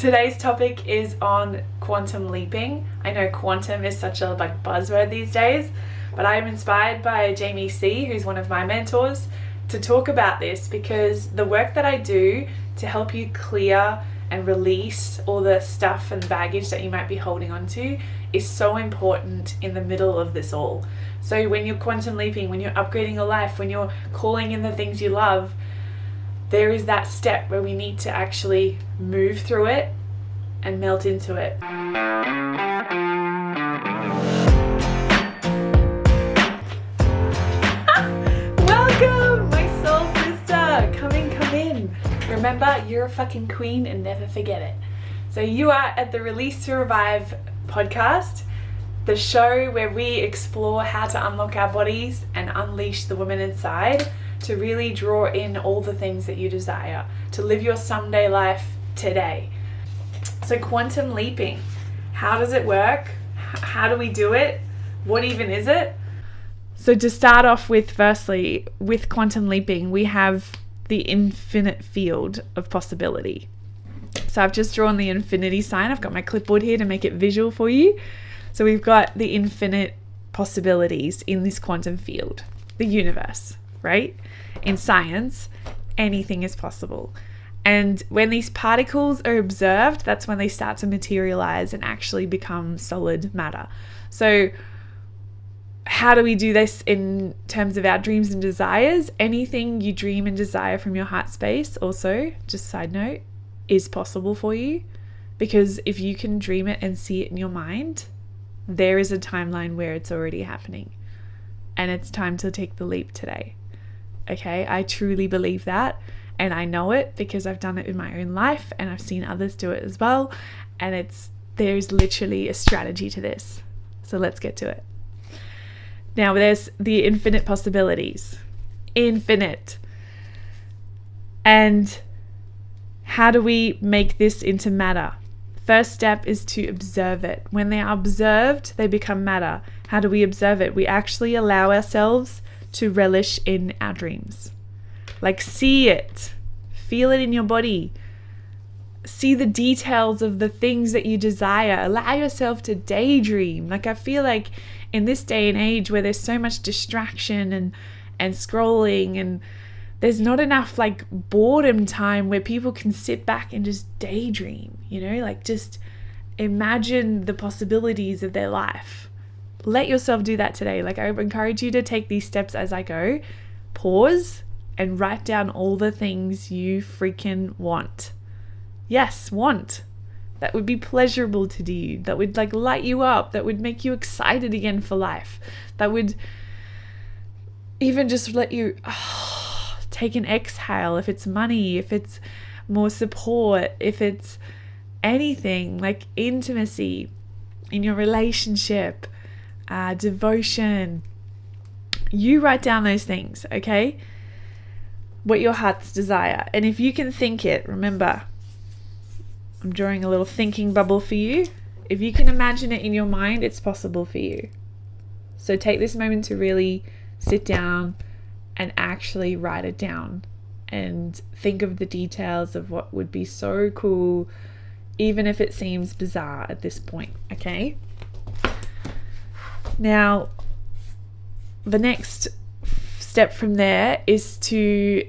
Today's topic is on quantum leaping. I know quantum is such a buzzword these days, but I am inspired by Jamie C, who's one of my mentors, to talk about this because the work that I do to help you clear and release all the stuff and baggage that you might be holding on to is so important in the middle of this all. So when you're quantum leaping, when you're upgrading your life, when you're calling in the things you love, there is that step where we need to actually move through it and melt into it. Welcome, my soul sister. Come in. Remember, you're a fucking queen and never forget it. So you are at the Release to Revive podcast, the show where we explore how to unlock our bodies and unleash the woman inside to really draw in all the things that you desire, to live your someday life today. So quantum leaping, how does it work? How do we do it? What even is it? So to start off with, firstly, with quantum leaping, we have the infinite field of possibility. So I've just drawn the infinity sign. I've got my clipboard here to make it visual for you. So we've got the infinite possibilities in this quantum field, the universe, right? In science, anything is possible. And when these particles are observed, that's when they start to materialize and actually become solid matter. So how do we do this in terms of our dreams and desires? Anything you dream and desire from your heart space, also, just side note, is possible for you. Because if you can dream it and see it in your mind, there is a timeline where it's already happening. And it's time to take the leap today. Okay, I truly believe that, and I know it because I've done it in my own life and I've seen others do it as well, and there's literally a strategy to this. So let's get to it. Now there's the infinite possibilities. Infinite. And how do we make this into matter? First step is to observe it. When they are observed, they become matter. How do we observe it? We actually allow ourselves to relish in our dreams. Like, see it, feel it in your body, see the details of the things that you desire. Allow yourself to daydream. Like, I feel like in this day and age where there's so much distraction and scrolling, and there's not enough boredom time where people can sit back and just daydream, just imagine the possibilities of their life. Let yourself do that today. I encourage you to take these steps as I go. Pause and write down all the things you freaking want. Yes, want. That would be pleasurable to you. That would light you up. That would make you excited again for life. That would even just let you take an exhale. If it's money, if it's more support, if it's anything like intimacy in your relationship, devotion. You write down those things, okay? What your heart's desire. And if you can think it, remember, I'm drawing a little thinking bubble for you. If you can imagine it in your mind, it's possible for you. So take this moment to really sit down and actually write it down and think of the details of what would be so cool, even if it seems bizarre at this point, okay? Now, the next step from there is to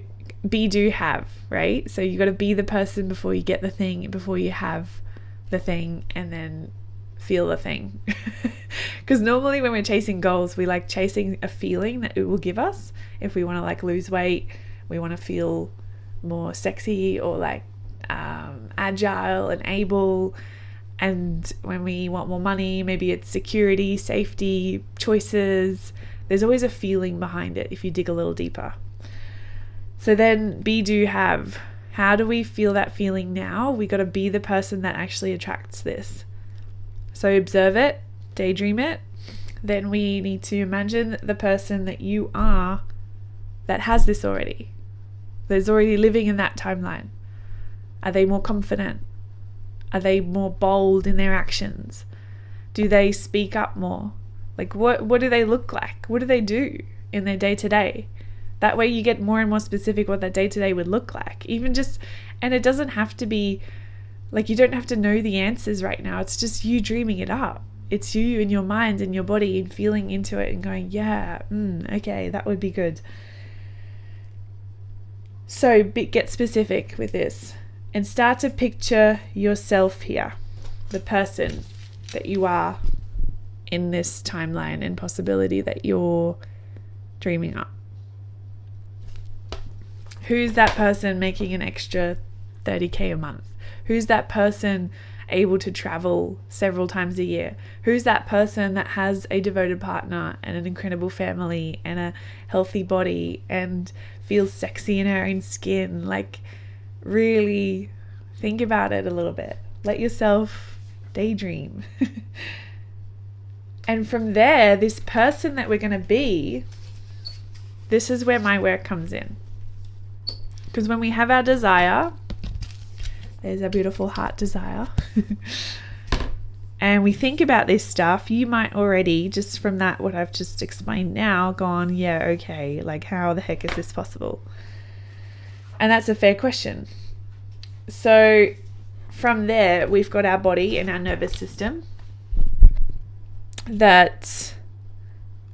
be, do, have, right? So you got to be the person before you get the thing, before you have the thing, and then feel the thing. Because normally when we're chasing goals, we like chasing a feeling that it will give us. If we want to lose weight, we want to feel more sexy or agile and able. And when we want more money, maybe it's security, safety, choices. There's always a feeling behind it if you dig a little deeper. So then be, do, have. How do we feel that feeling now? We got to be the person that actually attracts this. So observe it, daydream it. Then we need to imagine the person that you are that has this already. That's already living in that timeline. Are they more confident? Are they more bold in their actions? Do they speak up more? What do they look like? What do they do in their day-to-day? That way you get more and more specific what that day-to-day would look like. And it doesn't have to be Like, you don't have to know the answers right now. It's just you dreaming it up. It's you in your mind and your body and feeling into it and going, yeah, okay, that would be good. So get specific with this and start to picture yourself here, the person that you are in this timeline and possibility that you're dreaming up. Who's that person making an extra 30K a month? Who's that person able to travel several times a year? Who's that person that has a devoted partner and an incredible family and a healthy body and feels sexy in her own skin? Like, really think about it a little bit. Let yourself daydream. And from there, this person that we're going to be, this is where my work comes in. Because when we have our desire, there's our beautiful heart desire, and we think about this stuff, you might already, just from that, what I've just explained now, gone, yeah, okay, like, how the heck is this possible? And that's a fair question. So from there, we've got our body and our nervous system that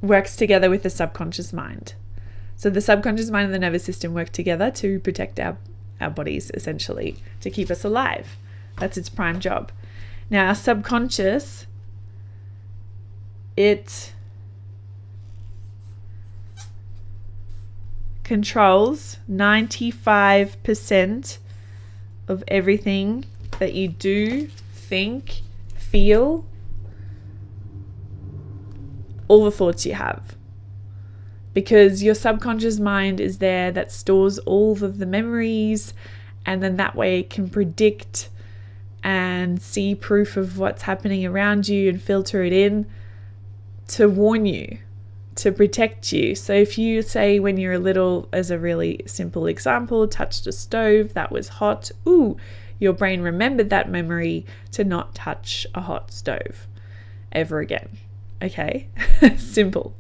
works together with the subconscious mind. So the subconscious mind and the nervous system work together to protect our bodies, essentially, to keep us alive. That's its prime job. Now, our subconscious, it controls 95% of everything that you do, think, feel, all the thoughts you have. Because your subconscious mind is there that stores all of the memories, and then that way it can predict and see proof of what's happening around you and filter it in to warn you, to protect you. So if you say when you're little, as a really simple example, touched a stove that was hot, your brain remembered that memory to not touch a hot stove ever again. Okay, simple.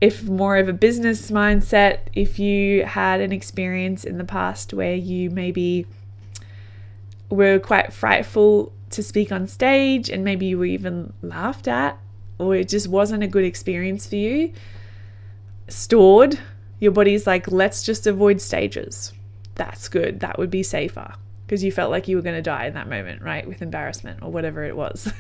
If more of a business mindset, if you had an experience in the past where you maybe were quite frightful to speak on stage and maybe you were even laughed at, or it just wasn't a good experience for you, stored, your body's like, let's just avoid stages. That's good. That would be safer, because you felt like you were going to die in that moment, right? With embarrassment or whatever it was.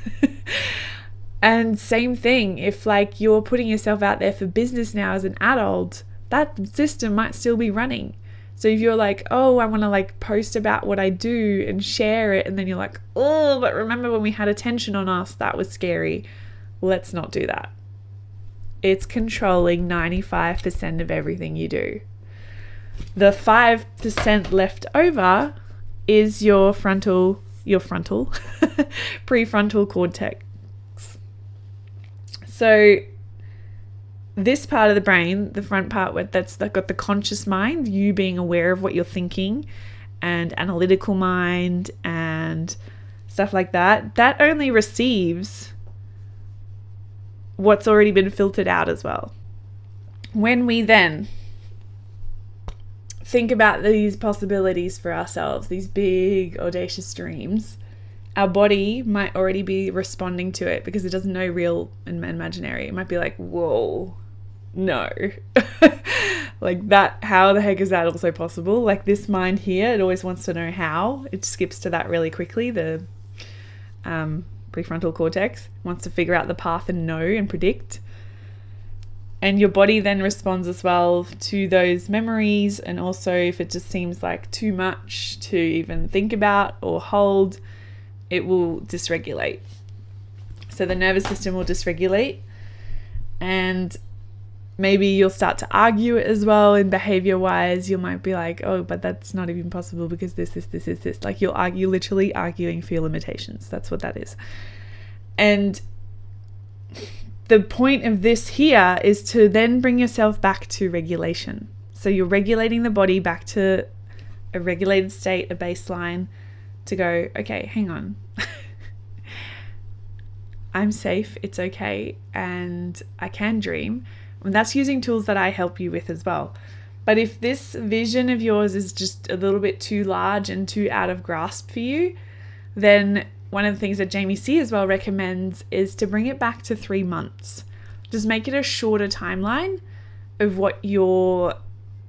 And same thing, if like you're putting yourself out there for business now as an adult, that system might still be running. So if you're like, oh, I want to like post about what I do and share it, and then you're like, oh, but remember when we had attention on us, that was scary. Let's not do that. It's controlling 95% of everything you do. The 5% left over is your prefrontal cortex. So this part of the brain, the front part that's got the conscious mind, you being aware of what you're thinking, and analytical mind and stuff like that, that only receives what's already been filtered out as well. When we then think about these possibilities for ourselves, these big audacious dreams, our body might already be responding to it because it doesn't know real and imaginary. It might be like, whoa, no. Like that, how the heck is that also possible? Like this mind here, it always wants to know how. It skips to that really quickly. The prefrontal cortex wants to figure out the path and know and predict. And your body then responds as well to those memories. And also if it just seems like too much to even think about or hold, it will dysregulate. So the nervous system will dysregulate, and maybe you'll start to argue it as well. In behavior wise, you might be like, oh, but that's not even possible because this. Like you're literally arguing for your limitations. That's what that is. And the point of this here is to then bring yourself back to regulation. So you're regulating the body back to a regulated state, a baseline, to go, okay, hang on. I'm safe, it's okay, and I can dream. And that's using tools that I help you with as well. But if this vision of yours is just a little bit too large and too out of grasp for you, then one of the things that Jamie C as well recommends is to bring it back to 3 months. Just make it a shorter timeline of what you're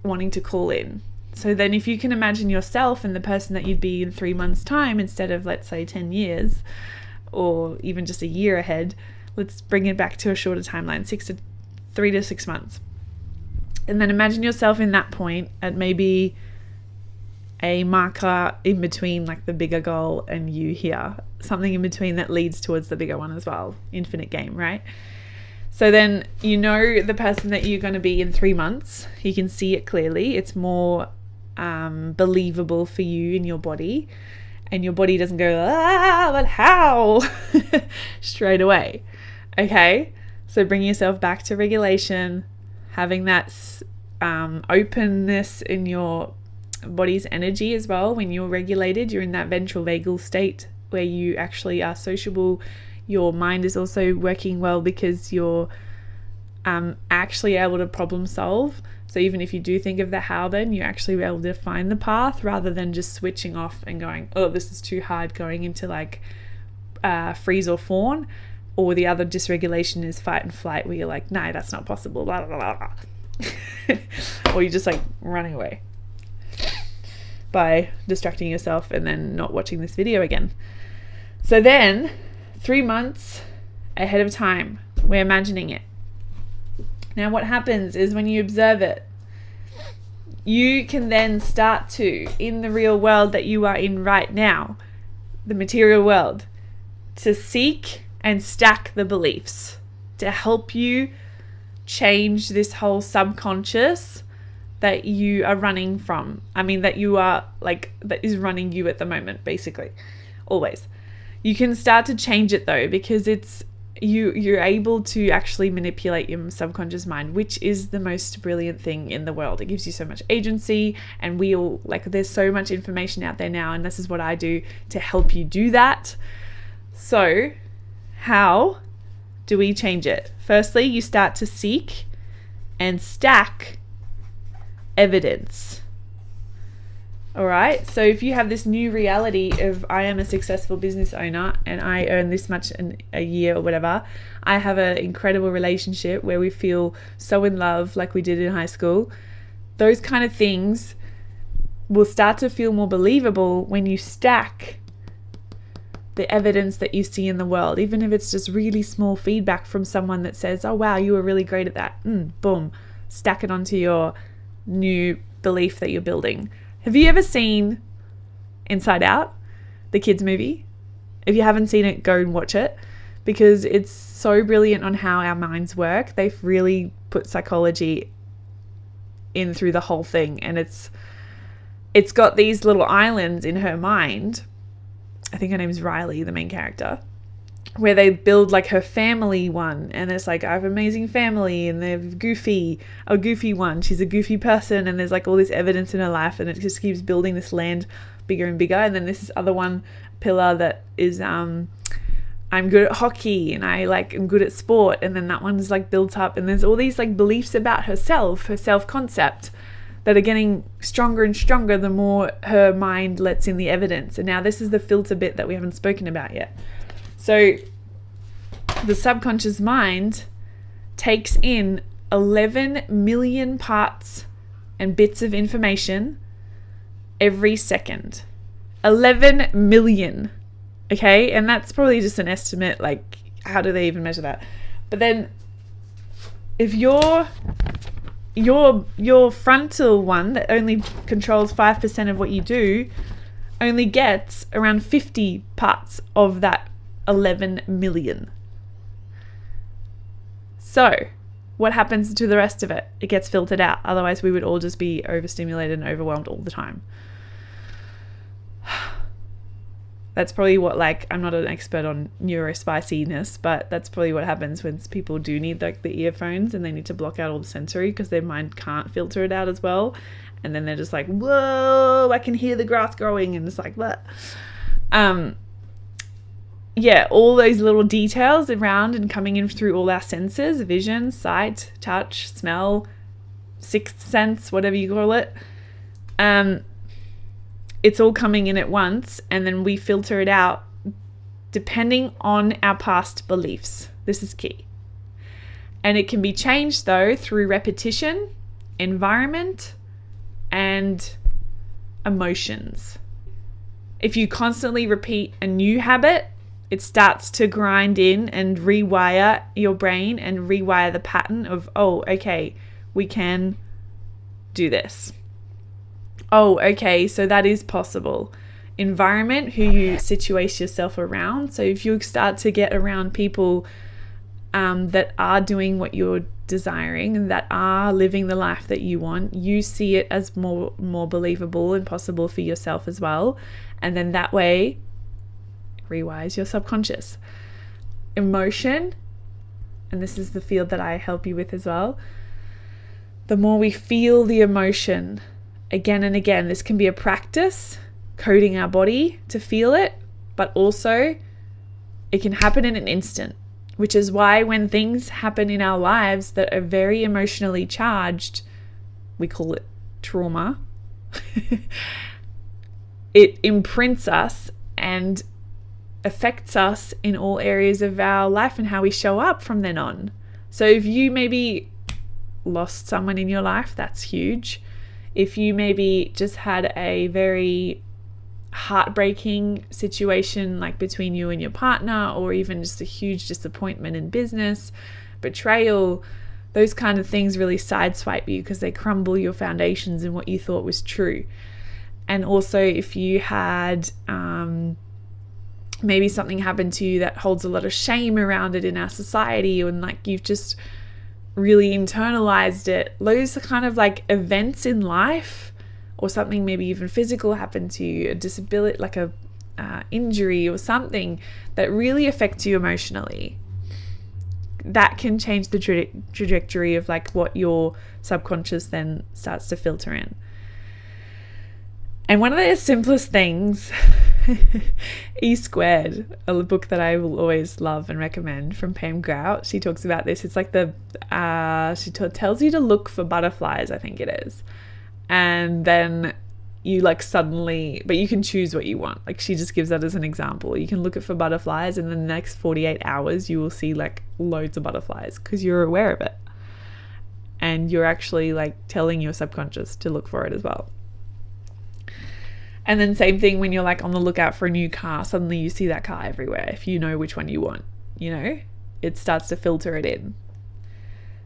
wanting to call in. So then if you can imagine yourself and the person that you'd be in 3 months' time instead of, let's say, 10 years or even just a year ahead, let's bring it back to a shorter timeline, 3 to 6 months. And then imagine yourself in that point at maybe a marker in between like the bigger goal and you here, something in between that leads towards the bigger one as well. Infinite game, right? So then you know the person that you're going to be in 3 months. You can see it clearly. It's more believable for you in your body, and your body doesn't go, but how? straight away. Okay? So bring yourself back to regulation, having that openness in your body's energy as well. When you're regulated, you're in that ventral vagal state where you actually are sociable. Your mind is also working well because you're actually able to problem solve. So even if you do think of the how, then you're actually able to find the path rather than just switching off and going, oh, this is too hard, going into like freeze or fawn. Or the other dysregulation is fight and flight, where you're like, no, that's not possible, blah, blah, blah, blah. Or you're just like running away by distracting yourself and then not watching this video again. So then 3 months ahead of time, we're imagining it. Now what happens is when you observe it, you can then start to, in the real world that you are in right now, the material world, to seek and stack the beliefs to help you change this whole subconscious that you are running from. I mean, that you are like, that is running you at the moment, basically, always. You can start to change it though, because it's you're able to actually manipulate your subconscious mind, which is the most brilliant thing in the world. It gives you so much agency, and we all like, there's so much information out there now, and this is what I do to help you do that. So how do we change it? Firstly, you start to seek and stack evidence. All right. So if you have this new reality of, I am a successful business owner and I earn this much in a year or whatever, I have an incredible relationship where we feel so in love like we did in high school, those kind of things will start to feel more believable when you stack the evidence that you see in the world, even if it's just really small feedback from someone that says, oh wow, you were really great at that. Boom, stack it onto your new belief that you're building. Have you ever seen Inside Out, the kids movie? If you haven't seen it, go and watch it, because it's so brilliant on how our minds work. They've really put psychology in through the whole thing, and it's got these little islands in her mind. I think her name's Riley, the main character, where they build like her family one, and it's like, I have an amazing family, and they're a goofy one, she's a goofy person, and there's like all this evidence in her life, and it just keeps building this land bigger and bigger. And then this other one pillar that is I'm good at hockey, and I like am good at sport, and then that one's like built up, and there's all these like beliefs about herself, her self-concept, that are getting stronger and stronger the more her mind lets in the evidence. And now this is the filter bit that we haven't spoken about yet. So the subconscious mind takes in 11 million parts and bits of information every second. 11 million. Okay? And that's probably just an estimate. Like, how do they even measure that? But then if your frontal one that only controls 5% of what you do only gets around 50 parts of that 11 million. So what happens to the rest of it? It gets filtered out. Otherwise we would all just be overstimulated and overwhelmed all the time. That's probably what, like, I'm not an expert on neurospiciness, but that's probably what happens when people do need like the earphones and they need to block out all the sensory because their mind can't filter it out as well. And then they're just like, whoa, I can hear the grass growing, and it's like that. Yeah, all those little details around and coming in through all our senses, vision, sight, touch, smell, sixth sense, whatever you call it. it's all coming in at once, and then we filter it out depending on our past beliefs. This is key. And it can be changed though through repetition, environment, and emotions. If you constantly repeat a new habit, it starts to grind in and rewire your brain and rewire the pattern of, oh, okay, we can do this. Oh, okay, so that is possible. Environment, who you situate yourself around. So if you start to get around people that are doing what you're desiring and that are living the life that you want, you see it as more believable and possible for yourself as well. And then that way, rewires your subconscious. Emotion, and this is the field that I help you with as well. The more we feel the emotion again and again, this can be a practice, coding our body to feel it, but also it can happen in an instant, which is why when things happen in our lives that are very emotionally charged, we call it trauma, it imprints us and affects us in all areas of our life and how we show up from then on. So if you maybe lost someone in your life, that's huge. If you maybe just had a very heartbreaking situation like between you and your partner, or even just a huge disappointment in business, betrayal, those kind of things really sideswipe you because they crumble your foundations and what you thought was true. And also if you had maybe something happened to you that holds a lot of shame around it in our society, and like you've just really internalized it, those are kind of like events in life, or something maybe even physical happened to you, a disability, like a injury or something that really affects you emotionally, that can change the trajectory of like what your subconscious then starts to filter in. And one of the simplest things, E Squared, a book that I will always love and recommend from Pam Grout, she talks about this. It's like she tells you to look for butterflies, I think it is. And then you like suddenly, but you can choose what you want. Like she just gives that as an example. You can look for butterflies, and in the next 48 hours, you will see like loads of butterflies because you're aware of it. And you're actually like telling your subconscious to look for it as well. And then same thing when you're like on the lookout for a new car, suddenly you see that car everywhere. If you know which one you want, it starts to filter it in.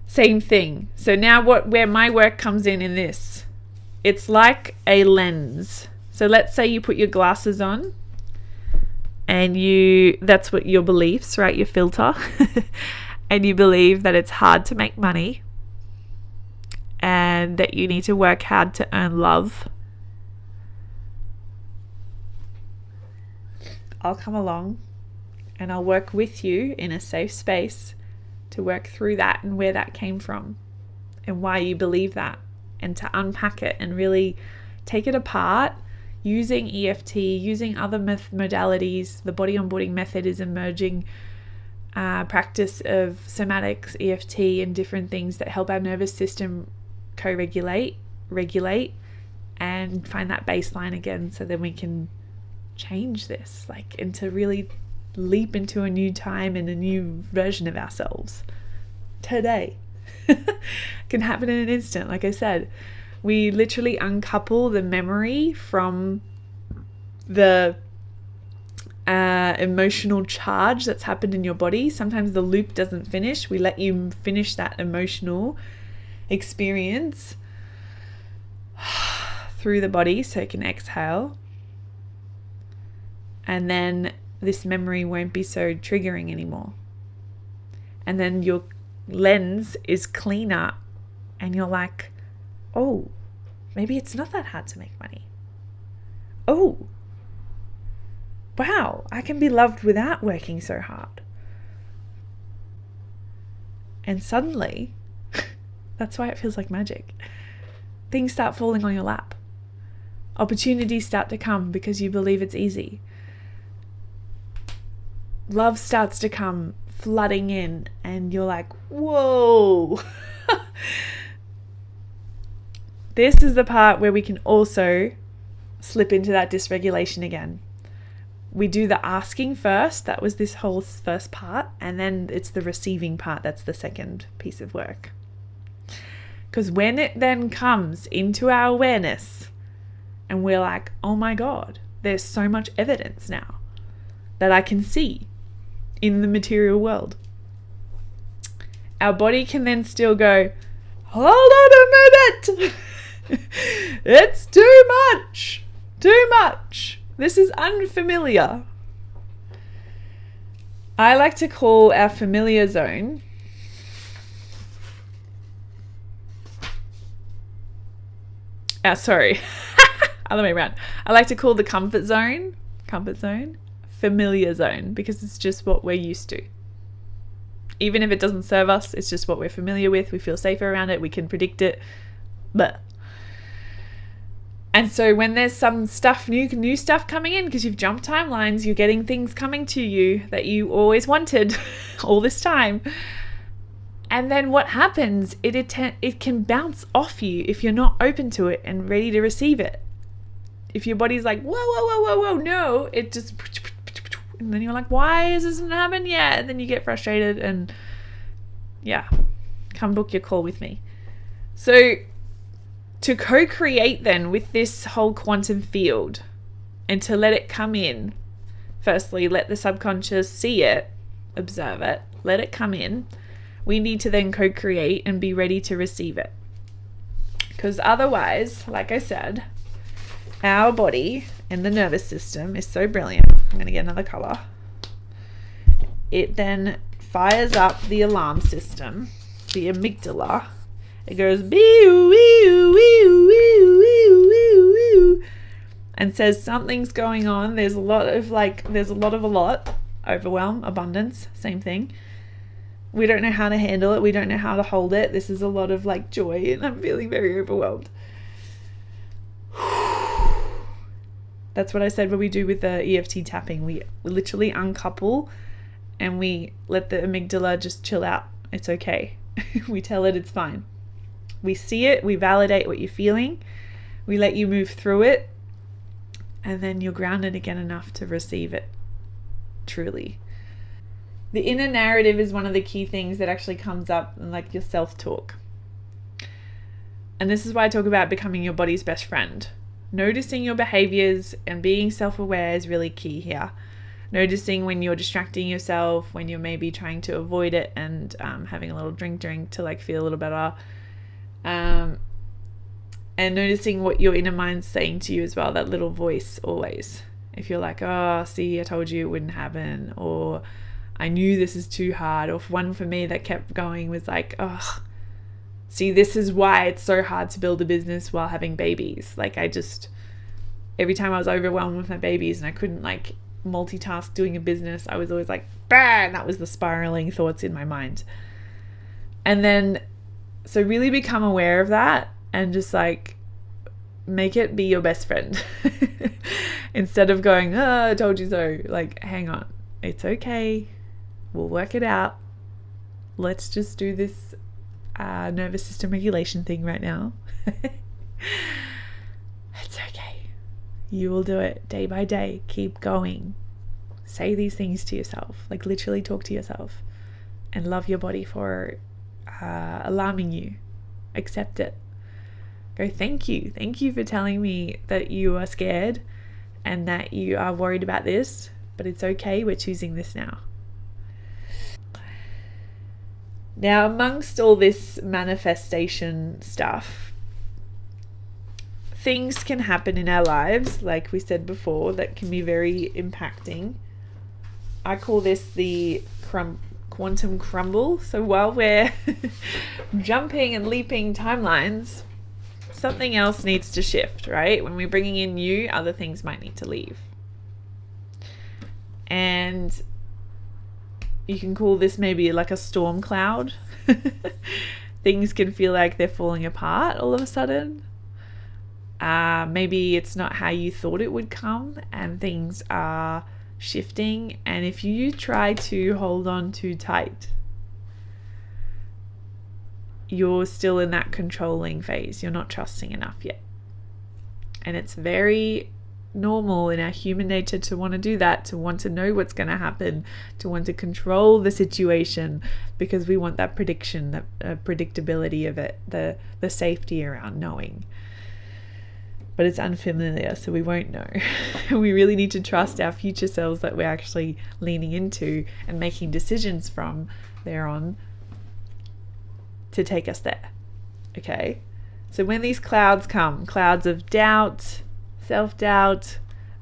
Same thing. So now where my work comes in this, it's like a lens. So let's say you put your glasses on and that's what your beliefs, right? Your filter. And you believe that it's hard to make money and that you need to work hard to earn love. I'll come along and I'll work with you in a safe space to work through that and where that came from and why you believe that, and to unpack it and really take it apart using EFT, using other modalities. The body onboarding method is emerging practice of somatics, EFT, and different things that help our nervous system co-regulate, regulate, and find that baseline again, so then we can change this, like, and to really leap into a new time and a new version of ourselves today. Can happen in an instant. Like I said, we literally uncouple the memory from the emotional charge that's happened in your body. Sometimes the loop doesn't finish. We let you finish that emotional experience through the body so it can exhale. And then this memory won't be so triggering anymore. And then your lens is cleaner and you're like, oh, maybe it's not that hard to make money. Oh, wow, I can be loved without working so hard. And suddenly, that's why it feels like magic. Things start falling on your lap. Opportunities start to come because you believe it's easy. Love starts to come flooding in and you're like, whoa. This is the part where we can also slip into that dysregulation again. We do the asking first. That was this whole first part. And then it's the receiving part. That's the second piece of work. Because when it then comes into our awareness and we're like, oh my God, there's so much evidence now that I can see in the material world. Our body can then still go, hold on a minute. It's too much. Too much. This is unfamiliar. I like to call our familiar zone other way around. I like to call the comfort zone, familiar zone, because it's just what we're used to. Even if it doesn't serve us, it's just what we're familiar with. We feel safer around it. We can predict it. But and so when there's some stuff, new stuff coming in, because you've jumped timelines, you're getting things coming to you that you always wanted all this time. And then what happens, it can bounce off you if you're not open to it and ready to receive it. If your body's like, whoa, no, it just, and then you're like, why is this not happening yet? And then you get frustrated and yeah, come book your call with me. So to co-create then with this whole quantum field and to let it come in, firstly, let the subconscious see it, observe it, let it come in. We need to then co-create and be ready to receive it. Because otherwise, like I said, our body and the nervous system is so brilliant. I'm going to get another color. It then fires up the alarm system, the amygdala. It goes and says something's going on. There's a lot of overwhelm, abundance, same thing. We don't know how to handle it. We don't know how to hold it. This is a lot of joy and I'm feeling very overwhelmed. That's what I said when we do with the EFT tapping. We literally uncouple and we let the amygdala just chill out. It's okay. We tell it it's fine. We see it. We validate what you're feeling. We let you move through it. And then you're grounded again enough to receive it. Truly. The inner narrative is one of the key things that actually comes up in your self-talk. And this is why I talk about becoming your body's best friend. Noticing your behaviors and being self-aware is really key here. Noticing when you're distracting yourself, when you're maybe trying to avoid it and having a little drink to feel a little better. And noticing what your inner mind's saying to you as well, that little voice always. If you're like, oh, see, I told you it wouldn't happen, or I knew this is too hard. Or one for me that kept going was like, oh, see, this is why it's so hard to build a business while having babies. Every time I was overwhelmed with my babies and I couldn't multitask doing a business, I was always like, bah, and that was the spiraling thoughts in my mind. And then, so really become aware of that and just make it be your best friend. Instead of going, oh, I told you so. Hang on, it's okay. We'll work it out. Let's just do this nervous system regulation thing right now. It's okay. You will do it day by day. Keep going. Say these things to yourself. Literally talk to yourself and love your body for alarming you. Accept it. Go, thank you. Thank you for telling me that you are scared and that you are worried about this, but it's okay. We're choosing this now. Now, amongst all this manifestation stuff, things can happen in our lives, like we said before, that can be very impacting. I call this the quantum crumble. So while we're jumping and leaping timelines, something else needs to shift, right? When we're bringing in new, other things might need to leave. And you can call this maybe a storm cloud. Things can feel like they're falling apart all of a sudden. Maybe it's not how you thought it would come and things are shifting. And if you try to hold on too tight, you're still in that controlling phase. You're not trusting enough yet. And it's very normal in our human nature to want to do that, to want to know what's going to happen, to want to control the situation, because we want that prediction, that predictability of it, the safety around knowing. But it's unfamiliar, so we won't know. We really need to trust our future selves that we're actually leaning into and making decisions from there on to take us there. Okay? So when these clouds come, clouds of doubt, self-doubt,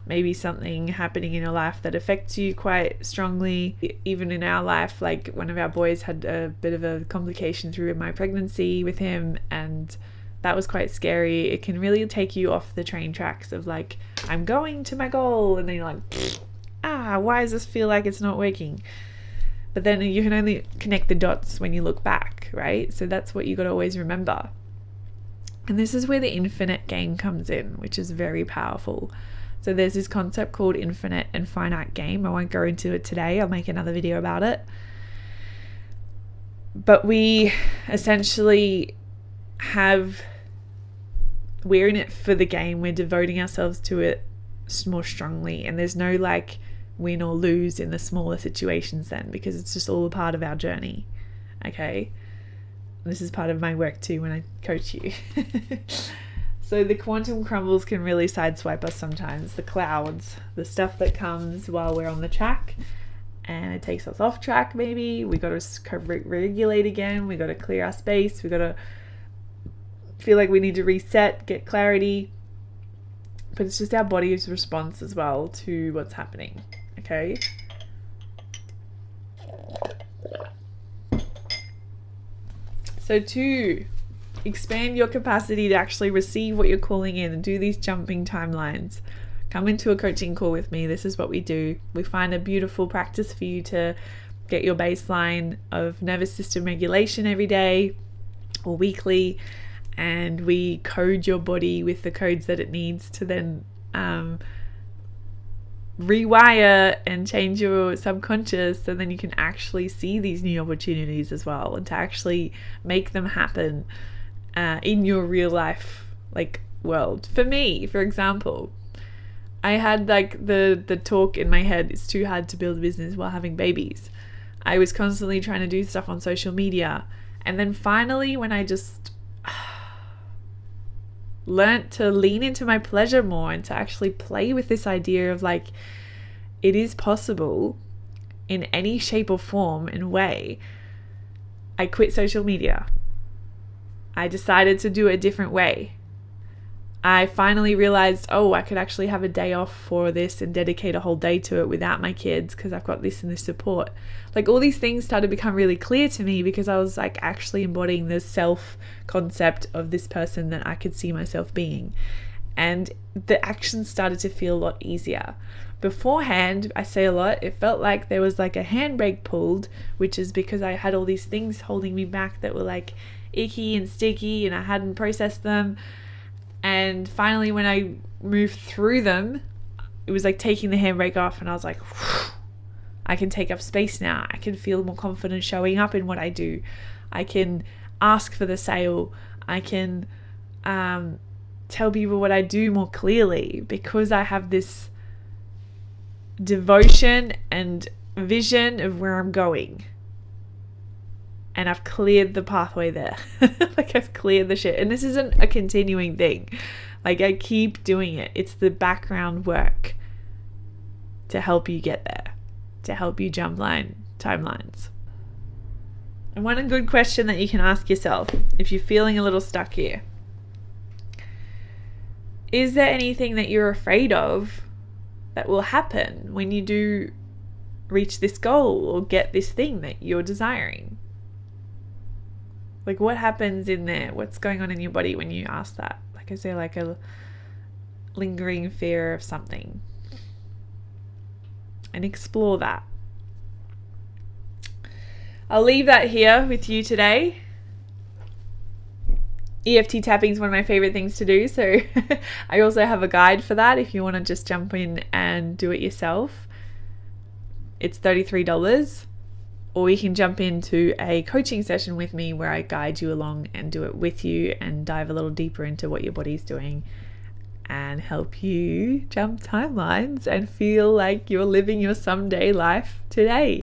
maybe something happening in your life that affects you quite strongly. Even in our life, like one of our boys had a bit of a complication through my pregnancy with him, and that was quite scary. It can really take you off the train tracks of like, I'm going to my goal, and then you're like, why does this feel like it's not working? But then you can only connect the dots when you look back, right? So that's what you got to always remember. And this is where the infinite game comes in, which is very powerful. So there's this concept called infinite and finite game. I won't go into it today. I'll make another video about it. But we essentially we're in it for the game. We're devoting ourselves to it more strongly. And there's no like win or lose in the smaller situations then, because it's just all a part of our journey. Okay? This is part of my work too when I coach you. So the quantum crumbles can really sideswipe us sometimes. The clouds, the stuff that comes while we're on the track and it takes us off track maybe. We got to regulate again. We got to clear our space. We got to feel like we need to reset, get clarity. But it's just our body's response as well to what's happening. Okay? So to expand your capacity to actually receive what you're calling in and do these jumping timelines, come into a coaching call with me. This is what we do. We find a beautiful practice for you to get your baseline of nervous system regulation every day or weekly, and we code your body with the codes that it needs to then rewire and change your subconscious, so then you can actually see these new opportunities as well, and to actually make them happen in your real life like world. For me, for example, I had like the talk in my head, it's too hard to build a business while having babies. I was constantly trying to do stuff on social media, and then finally when I just learnt to lean into my pleasure more and to actually play with this idea of like, it is possible in any shape or form and way, I quit social media. I decided to do it a different way. I finally realized, I could actually have a day off for this and dedicate a whole day to it without my kids because I've got this and this support. Like all these things started to become really clear to me because I was like actually embodying the self concept of this person that I could see myself being. And the actions started to feel a lot easier. Beforehand, I say a lot, it felt like there was like a handbrake pulled, which is because I had all these things holding me back that were like icky and sticky and I hadn't processed them. And finally, when I moved through them, it was like taking the handbrake off and I was like, I can take up space now. I can feel more confident showing up in what I do. I can ask for the sale. I can tell people what I do more clearly because I have this devotion and vision of where I'm going. And I've cleared the pathway there. Like I've cleared the shit. And this isn't a continuing thing. Like I keep doing it. It's the background work to help you get there, to help you jump timelines. And one good question that you can ask yourself if you're feeling a little stuck here, is there anything that you're afraid of that will happen when you do reach this goal or get this thing that you're desiring? Like what happens in there? What's going on in your body when you ask that? Like is there like a lingering fear of something? And explore that. I'll leave that here with you today. EFT tapping is one of my favorite things to do. So I also have a guide for that if you want to just jump in and do it yourself. It's $33. Or you can jump into a coaching session with me where I guide you along and do it with you and dive a little deeper into what your body's doing and help you jump timelines and feel like you're living your someday life today.